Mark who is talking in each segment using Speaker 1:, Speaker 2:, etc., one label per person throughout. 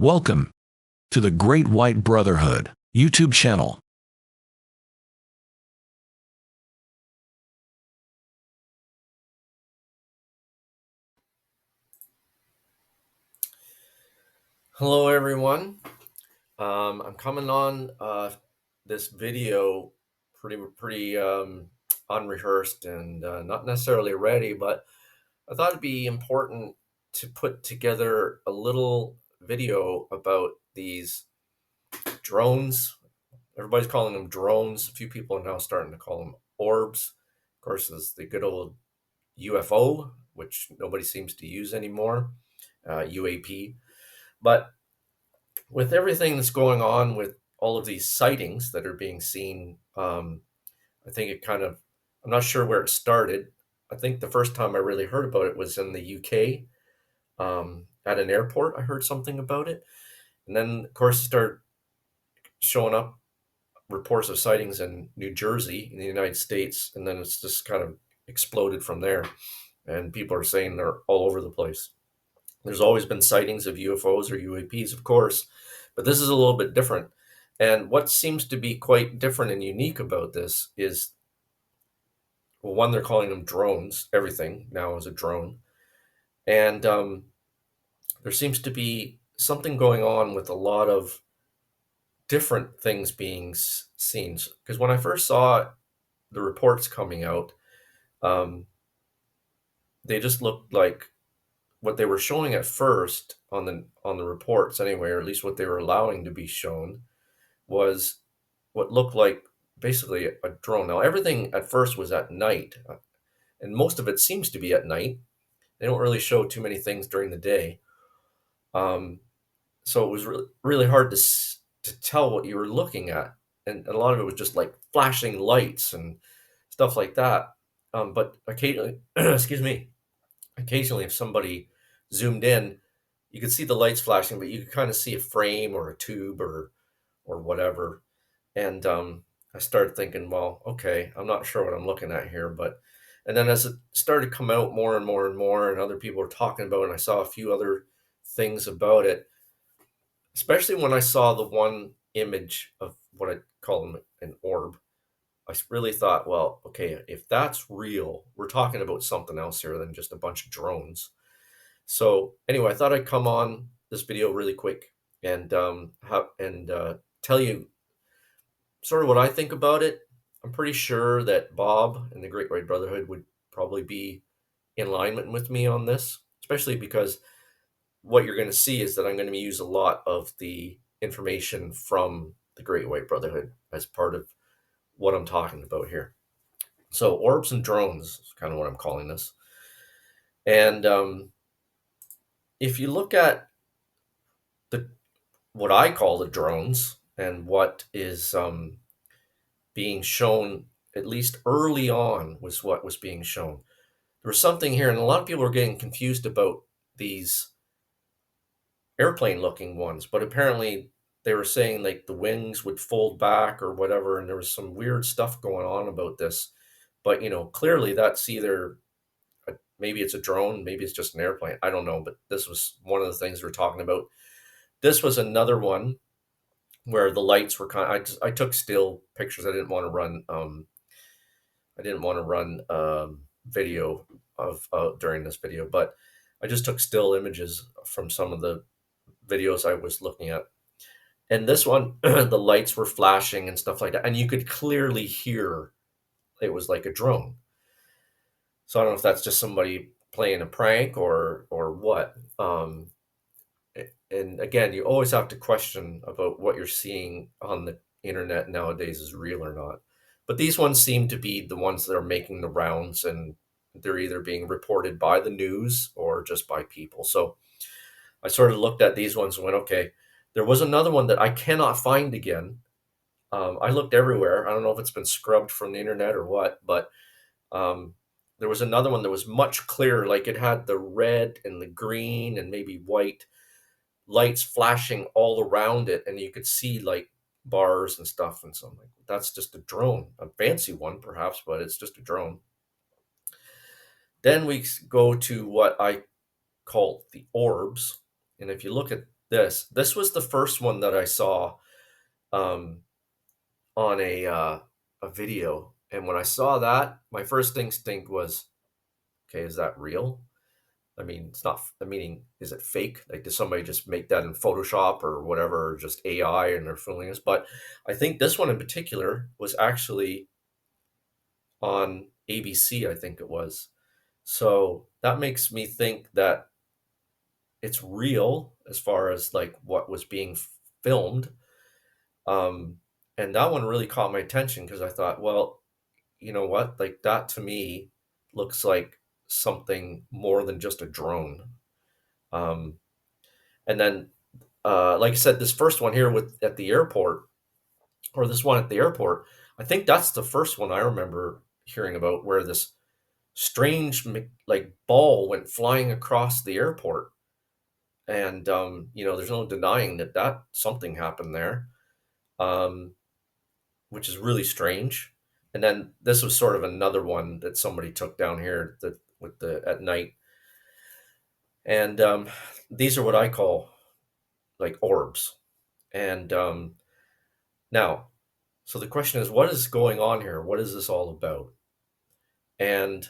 Speaker 1: Welcome to the Great White Brotherhood YouTube channel.
Speaker 2: Hello everyone. I'm coming on this video pretty unrehearsed and not necessarily ready, but I thought it'd be important to put together a little video about these drones. Everybody's calling them drones. A few people are now starting to call them orbs. Of course, there's the good old UFO, which nobody seems to use anymore, UAP. But with everything that's going on with all of these sightings that are being seen, I think I'm not sure where it started. I think the first time I really heard about it was in the UK, at an airport. I heard something about it. And then, of course, it started showing up reports of sightings in New Jersey in the United States. And then it's just kind of exploded from there. And people are saying they're all over the place. There's always been sightings of UFOs or UAPs, of course, but this is a little bit different. And what seems to be quite different and unique about this is, well, one, they're calling them drones. Everything now is a drone. And there seems to be something going on with a lot of different things being seen. Because when I first saw the reports coming out, um, they just looked like what they were showing at first on the reports anyway, or at least what they were allowing to be shown, was what looked like basically a drone. Now everything at first was at night, and most of it seems to be at night. They don't really show too many things during the day, um, so it was really hard to tell what you were looking at, and a lot of it was just like flashing lights and stuff like that. But occasionally, excuse me, occasionally if somebody zoomed in, you could see the lights flashing, but you could kind of see a frame or a tube or whatever. And I started thinking, well, okay, I'm not sure what I'm looking at here, but and then as it started to come out more and more and more, and other people were talking about it, and I saw a few other things about it, especially when I saw the one image of what I call them an orb. I really thought, well, okay, if that's real, we're talking about something else here than just a bunch of drones. So anyway, I thought I'd come on this video really quick and tell you sort of what I think about it. I'm pretty sure that Bob and the Great White Brotherhood would probably be in alignment with me on this, especially because what you're going to see is that I'm going to use a lot of the information from the Great White Brotherhood as part of what I'm talking about here. So orbs and drones is kind of what I'm calling this. And if you look at the what I call the drones and what is being shown, at least early on, was what was being shown. There was something here, and a lot of people are getting confused about these airplane looking ones, but apparently they were saying like the wings would fold back or whatever, and there was some weird stuff going on about this. But clearly that's either maybe it's a drone, maybe it's just an airplane. I don't know, but this was one of the things we're talking about. This was another one where the lights were I took still pictures. I didn't want to run video of during this video, but I just took still images from some of the videos I was looking at. And this one, the lights were flashing and stuff like that, and you could clearly hear it was like a drone. So I don't know if that's just somebody playing a prank or what. And again, you always have to question about what you're seeing on the internet nowadays is real or not. But these ones seem to be the ones that are making the rounds, and they're either being reported by the news or just by people. So I sort of looked at these ones and went, okay, there was another one that I cannot find again. I looked everywhere. I don't know if it's been scrubbed from the internet or what, but um, there was another one that was much clearer. Like it had the red and the green and maybe white lights flashing all around it, and you could see like bars and stuff. And so I'm like, that's just a drone, a fancy one perhaps, but it's just a drone. Then we go to what I call the orbs. And if you look at This was the first one that I saw um, on a video, and when I saw that, my first instinct was, okay, is that real? I mean, it's not. I mean, is it fake? Like, did somebody just make that in Photoshop or whatever, or just AI, and they're fooling us? But I think this one in particular was actually on ABC, I think it was. So that makes me think that it's real as far as like what was being filmed. Um, and that one really caught my attention because I thought, well, you know what? Like that to me looks like something more than just a drone. Um, and then, like I said, this first one here with at the airport, or this one at the airport, I think that's the first one I remember hearing about where this strange like ball went flying across the airport, and there's no denying that something happened there, um, which is really strange. And then this was sort of another one that somebody took down here with the at night, and these are what I call like orbs. And now, so the question is, what is going on here? What is this all about? And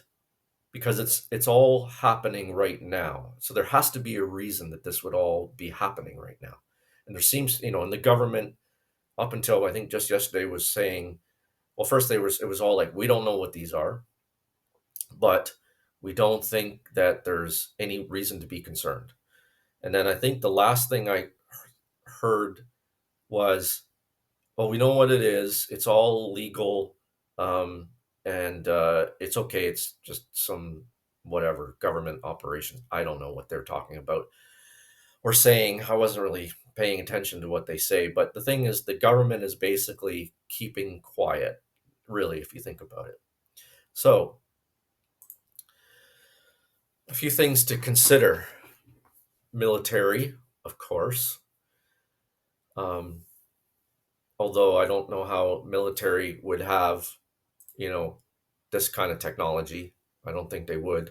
Speaker 2: because it's all happening right now. So there has to be a reason that this would all be happening right now. And there seems, and the government up until I think just yesterday was saying, well, first it was all like, we don't know what these are, but we don't think that there's any reason to be concerned. And then I think the last thing I heard was, well, we know what it is. It's all legal, um, and it's okay. It's just some whatever government operations. I don't know what they're talking about or saying. I wasn't really paying attention to what they say. But the thing is, the government is basically keeping quiet, really, if you think about it. So, a few things to consider: military, of course. Um, Although I don't know how military would have, you know, this kind of technology. I don't think they would,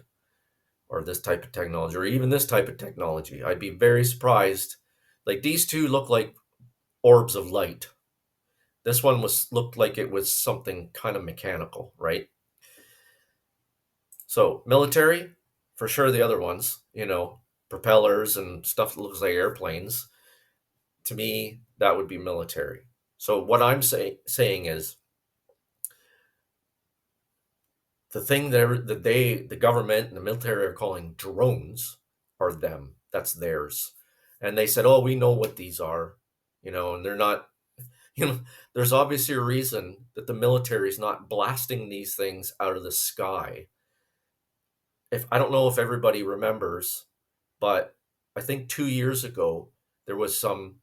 Speaker 2: or this type of technology, or even this type of technology. I'd be very surprised. Like these two look like orbs of light. This one looked like it was something kind of mechanical, right? So military, for sure. The other ones, propellers and stuff that looks like airplanes. To me, that would be military. So what I'm saying is the thing the government and the military are calling drones are them. That's theirs. And they said, oh, we know what these are, and they're not, there's obviously a reason that the military is not blasting these things out of the sky. If I don't know if everybody remembers, but I think 2 years ago, there was some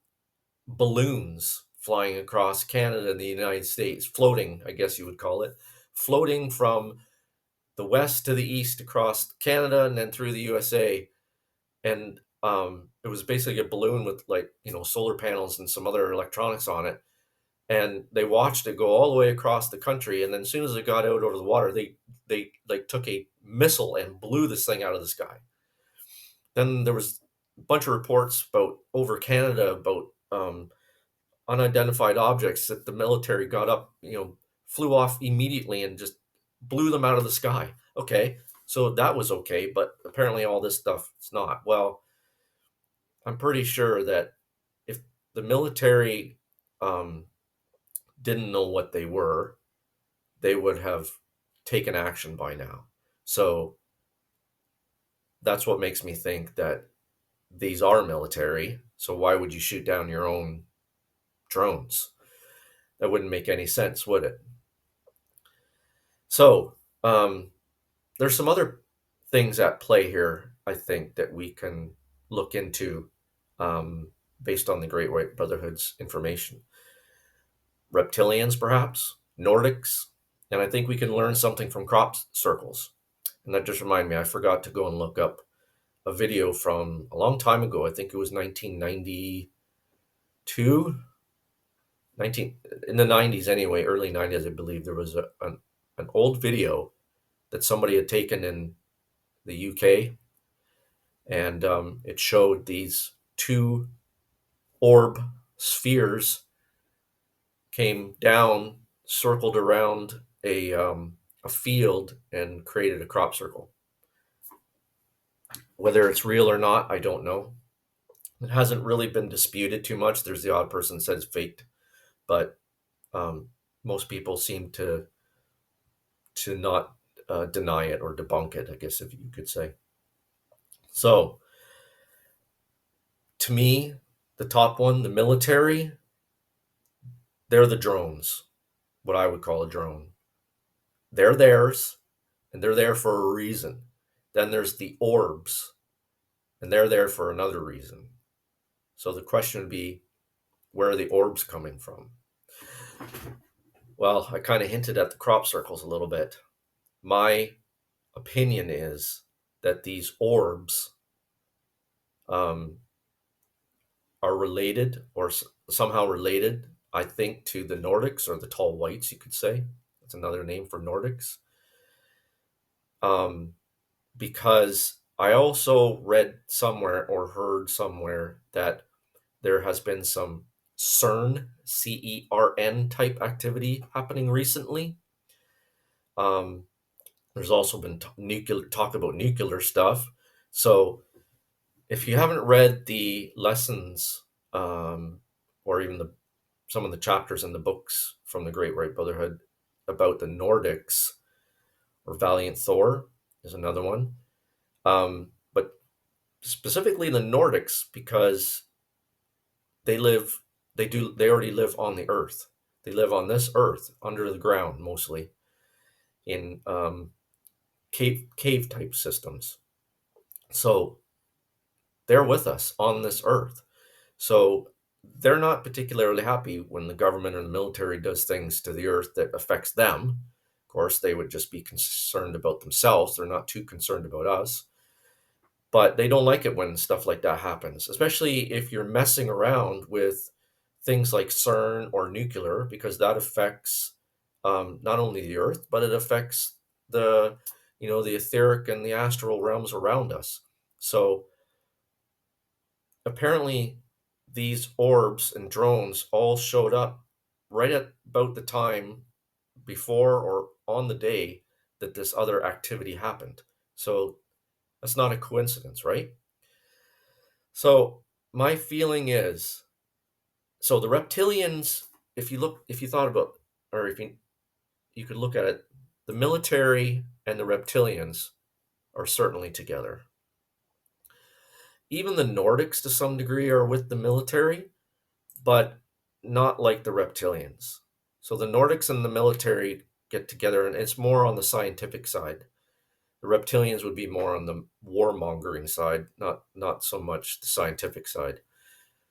Speaker 2: balloons flying across Canada and the United States, floating, I guess you would call it, floating from the west to the east across Canada and then through the USA. And it was basically a balloon with like, solar panels and some other electronics on it. And they watched it go all the way across the country. And then as soon as it got out over the water, they like took a missile and blew this thing out of the sky. Then there was a bunch of reports about over Canada about unidentified objects that the military got up, flew off immediately and just blew them out of the sky. Okay, so that was okay, but apparently all this stuff is not. Well, I'm pretty sure that if the military um, didn't know what they were, they would have taken action by now. So that's what makes me think that these are military. So why would you shoot down your own drones? That wouldn't make any sense, would it? So, there's some other things at play here, I think, that we can look into um, based on the Great White Brotherhood's information. Reptilians, perhaps, Nordics, and I think we can learn something from crop circles. And that just reminded me, I forgot to go and look up a video from a long time ago. I think it was 1992, 19, in the 90s anyway, early 90s, I believe. There was an old video that somebody had taken in the UK, and it showed these two. orb spheres came down, circled around a field, and created a crop circle. Whether it's real or not, I don't know. It hasn't really been disputed too much. There's the odd person that says faked, but um, most people seem to not deny it or debunk it, I guess if you could say. So, to me, the top one, the military, they're the drones, what I would call a drone. They're theirs, and they're there for a reason. Then there's the orbs, and they're there for another reason. So the question would be, where are the orbs coming from? Well, I kind of hinted at the crop circles a little bit. My opinion is that these orbs um, are related or somehow related, I think, to the Nordics or the tall whites, you could say. That's another name for Nordics. Um, because I also read somewhere or heard somewhere that there has been some CERN, CERN type activity happening recently. Um, there's also been talk about nuclear stuff. So if you haven't read the lessons or even some of the chapters in the books from the Great White Brotherhood about the Nordics, or Valiant Thor is another one. But specifically the Nordics, because they live, they already live on the Earth. They live on this Earth under the ground mostly in cave type systems. So they're with us on this Earth. So they're not particularly happy when the government or the military does things to the Earth that affects them. Of course, they would just be concerned about themselves. They're not too concerned about us. But they don't like it when stuff like that happens, especially if you're messing around with things like CERN or nuclear, because that affects not only the Earth, but it affects the, the etheric and the astral realms around us. So apparently, these orbs and drones all showed up right at about the time before or on the day that this other activity happened. So that's not a coincidence, right? So my feeling is, so the reptilians, if you thought about, or if you could look at it, the military and the reptilians are certainly together. Even the Nordics to some degree are with the military, but not like the reptilians. So the Nordics and the military get together, and it's more on the scientific side. The reptilians would be more on the warmongering side, not so much the scientific side.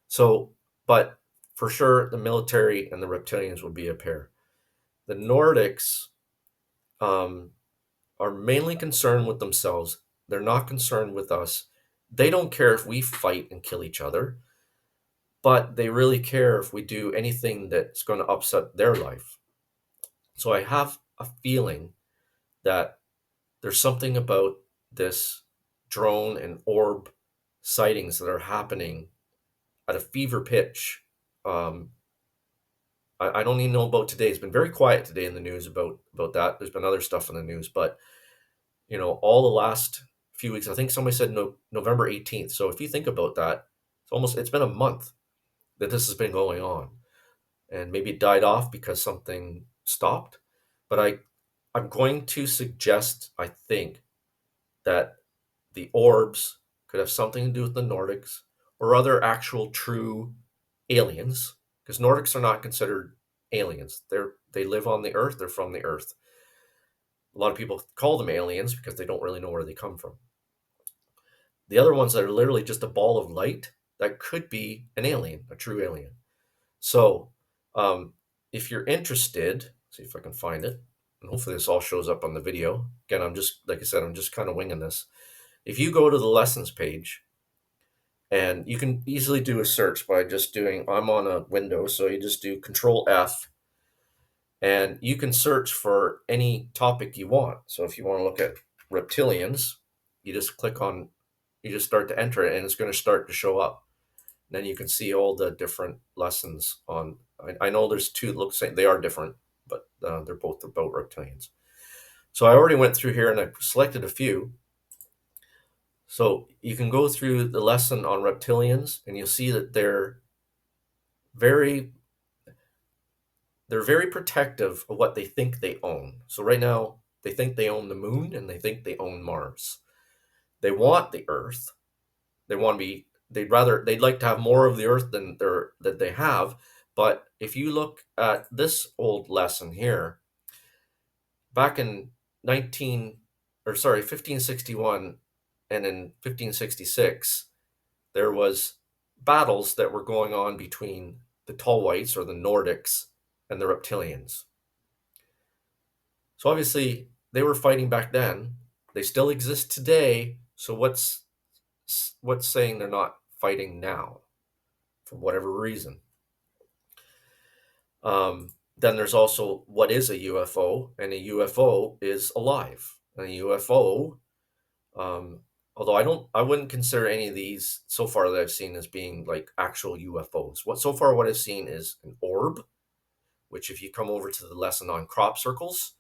Speaker 2: So, but for sure, the military and the reptilians would be a pair. The Nordics um, are mainly concerned with themselves. They're not concerned with us. They don't care if we fight and kill each other, but they really care if we do anything that's going to upset their life. So I have a feeling that there's something about this drone and orb sightings that are happening at a fever pitch. Um, I don't even know about today. It's been very quiet today in the news about that. There's been other stuff in the news, but all the last few weeks, I think somebody said November 18th. So if you think about that, it's been a month that this has been going on, and maybe it died off because something stopped. But I'm going to suggest, I think, that the orbs could have something to do with the Nordics or other actual true aliens, because Nordics are not considered aliens. They live on the Earth. They're from the Earth. A lot of people call them aliens because they don't really know where they come from. The other ones that are literally just a ball of light, that could be an alien, a true alien. So, um, if you're interested, see if I can find it, and hopefully this all shows up on the video. Again, like I said, I'm just kind of winging this. If you go to the lessons page, and you can easily do a search by just doing, I'm on a window, so you just do Control F, and you can search for any topic you want. So if you want to look at reptilians, you just start to enter it, and it's going to start to show up. then you can see all the different lessons on. I know there's two. Looks like they are different, but they're both about reptilians. So I already went through here and I selected a few. So you can go through the lesson on reptilians, and you'll see that very they're very protective of what they think they own. So right now they think they own the moon and they think they own Mars. They want the Earth. They want to be. They'd like to have more of the Earth that they have. But if you look at this old lesson here, back in 1561 and in 1566, there was battles that were going on between the tall whites or the Nordics and the reptilians. So obviously they were fighting back then. They still exist today. So what's saying they're not fighting now for whatever reason? Then there's also what is a UFO, and a UFO is alive. And a UFO, although I wouldn't consider any of these so far that I've seen as being like actual UFOs. What I've seen is an orb, which if you come over to the lesson on crop circles,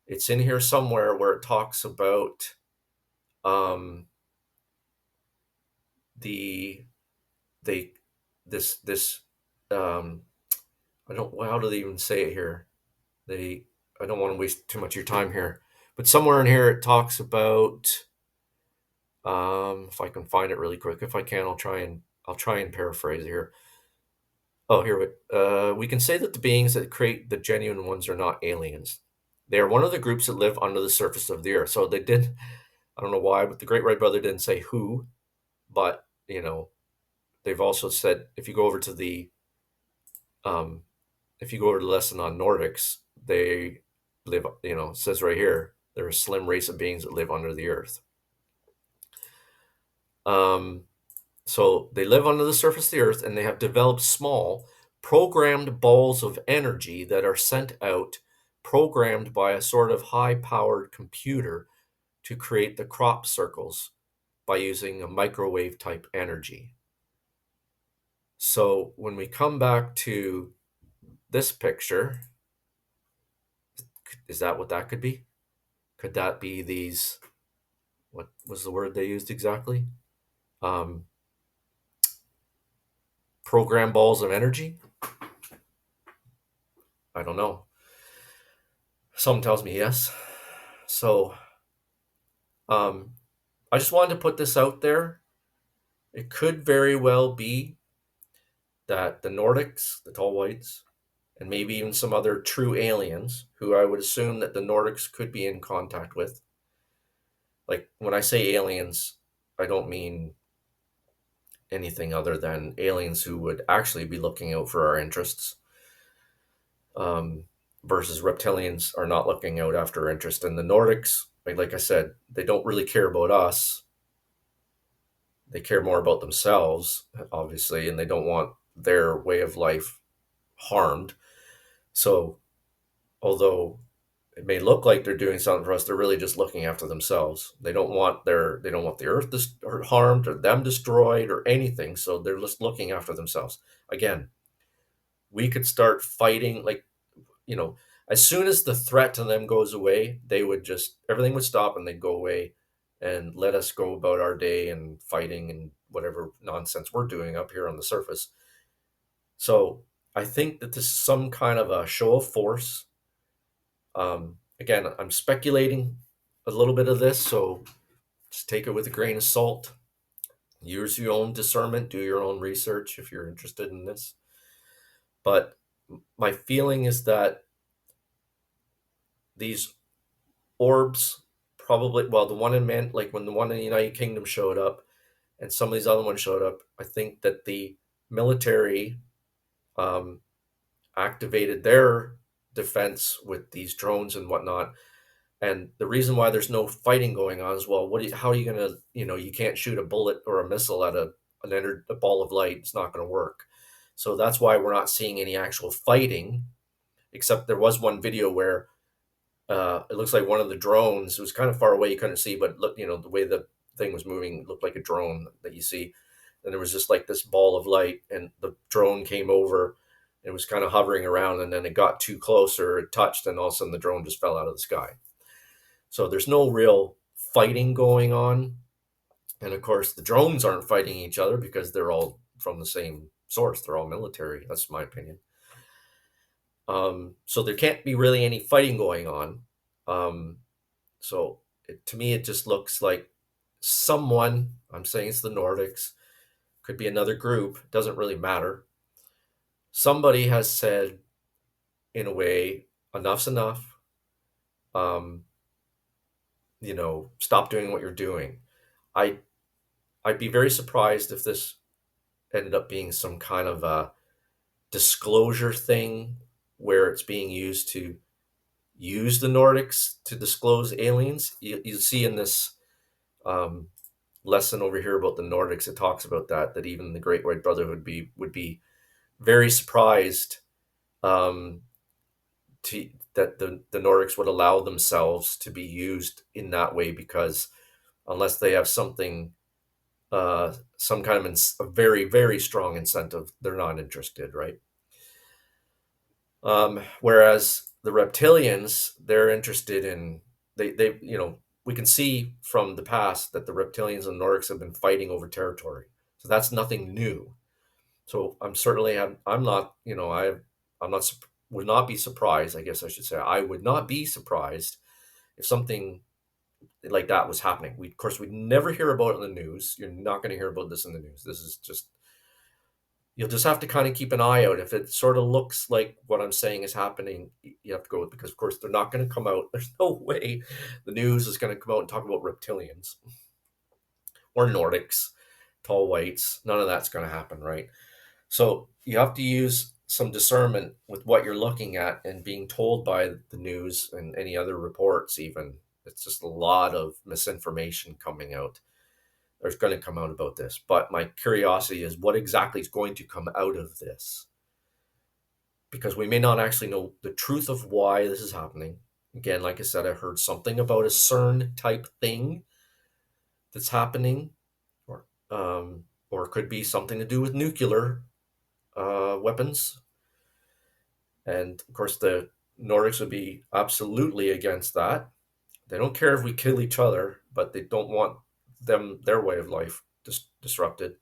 Speaker 2: it's in here somewhere where it talks about the they this I don't how do they even say it here? I don't want to waste too much of your time here, but somewhere in here it talks about if I can find it really quick. If I can, I'll try and paraphrase it here. Oh, here we can say that the beings that create the genuine ones are not aliens. They are one of the groups that live under the surface of the earth. So they did. I don't know why, but the Great White Brother didn't say who, but they've also said if you go over to the lesson on Nordics, they live. It says right here they're a slim race of beings that live under the earth. So they live under the surface of the earth, and they have developed small, programmed balls of energy that are sent out, programmed by a sort of high-powered computer to create the crop circles by using a microwave type energy. So when we come back to this picture, is that what that could be? Could that be these, what was the word they used exactly? Program balls of energy? I don't know. Something tells me yes. So I just wanted to put this out there. It could very well be that the Nordics, the tall whites, and maybe even some other true aliens who I would assume that the Nordics could be in contact with. Like when I say aliens, I don't mean anything other than aliens who would actually be looking out for our interests, versus reptilians are not looking out after our interest. And the Nordics, like I said, they don't really care about us. They care more about themselves, obviously, and they don't want their way of life harmed. So, although it may look like they're doing something for us, they're really just looking after themselves. They don't want the earth harmed or them destroyed or anything. So they're just looking after themselves. Again, we could start fighting, like, as soon as the threat to them goes away, everything would stop and they'd go away and let us go about our day and fighting and whatever nonsense we're doing up here on the surface. So I think that this is some kind of a show of force. Again, I'm speculating a little bit of this, so just take it with a grain of salt. Use your own discernment, do your own research if you're interested in this. But my feeling is that these orbs probably, well, the one in when the one in the United Kingdom showed up and some of these other ones showed up, I think that the military activated their defense with these drones and whatnot. And the reason why there's no fighting going on is, well, how are you going to, you can't shoot a bullet or a missile at a ball of light. It's not going to work. So that's why we're not seeing any actual fighting, except there was one video where it looks like one of the drones, it was kind of far away, you couldn't see, but look, the way the thing was moving looked like a drone that you see. and there was just like this ball of light, and the drone came over. It was kind of hovering around, and then it got too close, or it touched, and all of a sudden the drone just fell out of the sky. So there's no real fighting going on. And of course, the drones aren't fighting each other because they're all from the same source. They're all military. That's my opinion. So there can't be really any fighting going on. To me, it just looks like someone, I'm saying it's the Nordics, could be another group, doesn't really matter. Somebody has said, in a way, enough's enough. Stop doing what you're doing. I'd be very surprised if this ended up being some kind of a disclosure thing where it's being used to use the Nordics to disclose aliens. You see in this lesson over here about the Nordics, it talks about that even the Great White Brotherhood would be very surprised that the Nordics would allow themselves to be used in that way, because unless they have something, some kind of a very, very strong incentive, they're not interested, right? Whereas the reptilians, they're interested in, we can see from the past that the reptilians and Nordics have been fighting over territory. So that's nothing new. So would not be surprised, I guess I should say. I would not be surprised if something like that was happening. Of course, we'd never hear about it in the news. You're not going to hear about this in the news. This is just, you'll just have to kind of keep an eye out. If it sort of looks like what I'm saying is happening, you have to go with, because of course they're not going to come out. There's no way the news is going to come out and talk about reptilians or Nordics, tall whites. None of that's going to happen, right? So you have to use some discernment with what you're looking at and being told by the news and any other reports. Even, it's just a lot of misinformation coming out. There's going to come out about this, but my curiosity is what exactly is going to come out of this, because we may not actually know the truth of why this is happening. Again, like I said, I heard something about a CERN type thing that's happening, or it could be something to do with nuclear weapons. And of course, the Nordics would be absolutely against that. They don't care if we kill each other, but they don't want their way of life disrupted.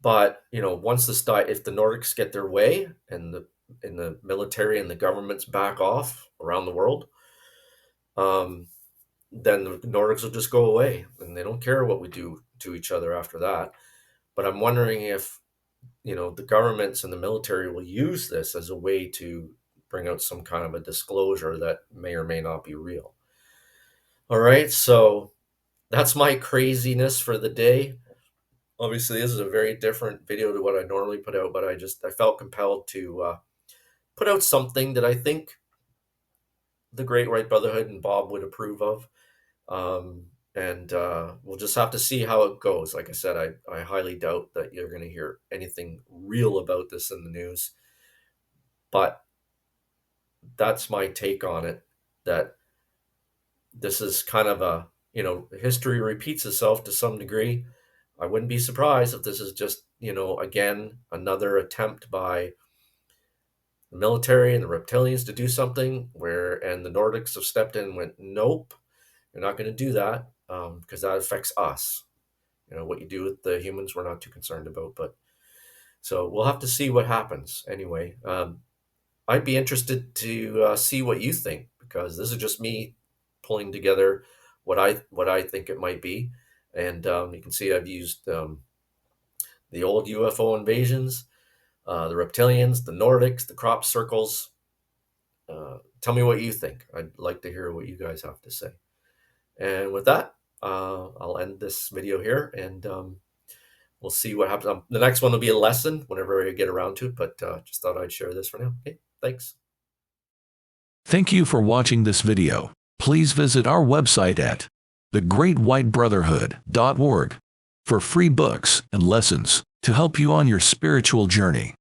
Speaker 2: But once if the Nordics get their way, and the military and the governments back off around the world, then the Nordics will just go away, and they don't care what we do to each other after that. But I'm wondering if the governments and the military will use this as a way to bring out some kind of a disclosure that may or may not be real. All right, so that's my craziness for the day. Obviously, this is a very different video to what I normally put out, but I felt compelled to put out something that I think the Great White Brotherhood and Bob would approve of. And we'll just have to see how it goes. Like I said, I highly doubt that you're going to hear anything real about this in the news. But that's my take on it, that this is kind of a, history repeats itself to some degree. I wouldn't be surprised if this is just, again, another attempt by the military and the reptilians to do something and the Nordics have stepped in and went, nope, you're not going to do that, because that affects us. What you do with the humans, we're not too concerned about. But so we'll have to see what happens. Anyway, I'd be interested to see what you think, because this is just me pulling together what I think it might be. And you can see I've used the old UFO invasions, the reptilians, the Nordics, the crop circles. Tell me what you think. I'd like to hear what you guys have to say. And with that, I'll end this video here, and we'll see what happens. The next one will be a lesson whenever I get around to it, but just thought I'd share this for now. Okay, thanks.
Speaker 1: Thank you for watching this video. Please visit our website at thegreatwhitebrotherhood.org for free books and lessons to help you on your spiritual journey.